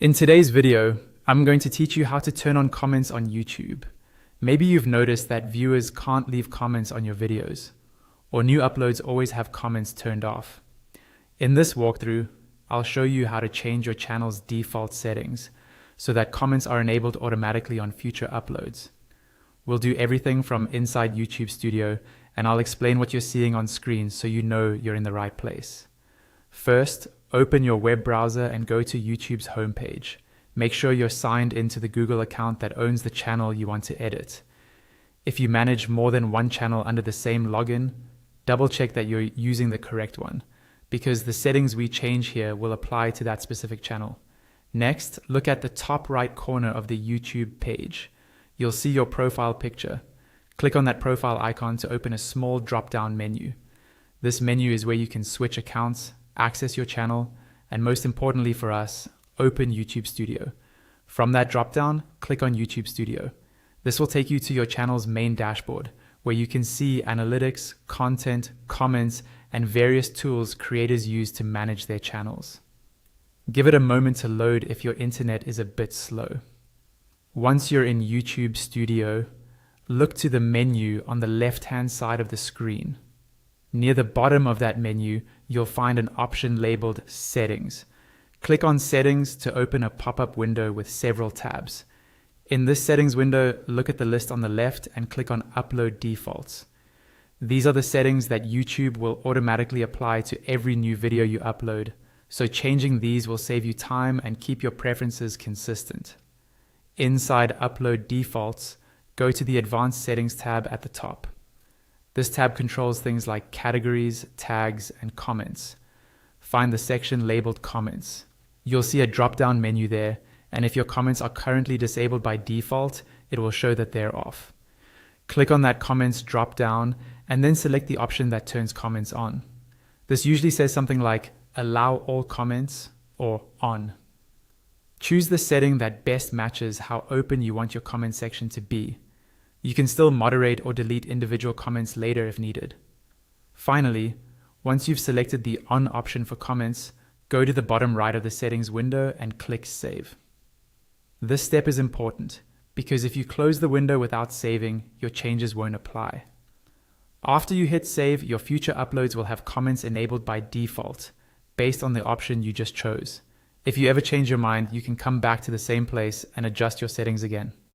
In today's video, I'm going to teach you how to turn on comments on YouTube. Maybe you've noticed that viewers can't leave comments on your videos, or new uploads always have comments turned off. In this walkthrough, I'll show you how to change your channel's default settings so that comments are enabled automatically on future uploads. We'll do everything from inside YouTube Studio, and I'll explain what you're seeing on screen so you know you're in the right place. First, open your web browser and go to YouTube's homepage. Make sure you're signed into the Google account that owns the channel you want to edit. If you manage more than one channel under the same login, double check that you're using the correct one, because the settings we change here will apply to that specific channel. Next, look at the top right corner of the YouTube page. You'll see your profile picture. Click on that profile icon to open a small drop-down menu. This menu is where you can switch accounts, access your channel, and most importantly for us, open YouTube Studio. From that drop-down, click on YouTube Studio. This will take you to your channel's main dashboard, where you can see analytics, content, comments, and various tools creators use to manage their channels. Give it a moment to load if your internet is a bit slow. Once you're in YouTube Studio, look to the menu on the left-hand side of the screen. Near the bottom of that menu, you'll find an option labeled Settings. Click on Settings to open a pop-up window with several tabs. In this settings window, look at the list on the left and click on Upload Defaults. These are the settings that YouTube will automatically apply to every new video you upload, so changing these will save you time and keep your preferences consistent. Inside Upload Defaults, go to the Advanced Settings tab at the top. This tab controls things like categories, tags, and comments. Find the section labeled Comments. You'll see a drop-down menu there, and if your comments are currently disabled by default, it will show that they're off. Click on that Comments drop-down, and then select the option that turns comments on. This usually says something like Allow all comments or On. Choose the setting that best matches how open you want your comment section to be. You can still moderate or delete individual comments later if needed. Finally, once you've selected the On option for comments, go to the bottom right of the settings window and click Save. This step is important because if you close the window without saving, your changes won't apply. After you hit Save, your future uploads will have comments enabled by default based on the option you just chose. If you ever change your mind, you can come back to the same place and adjust your settings again.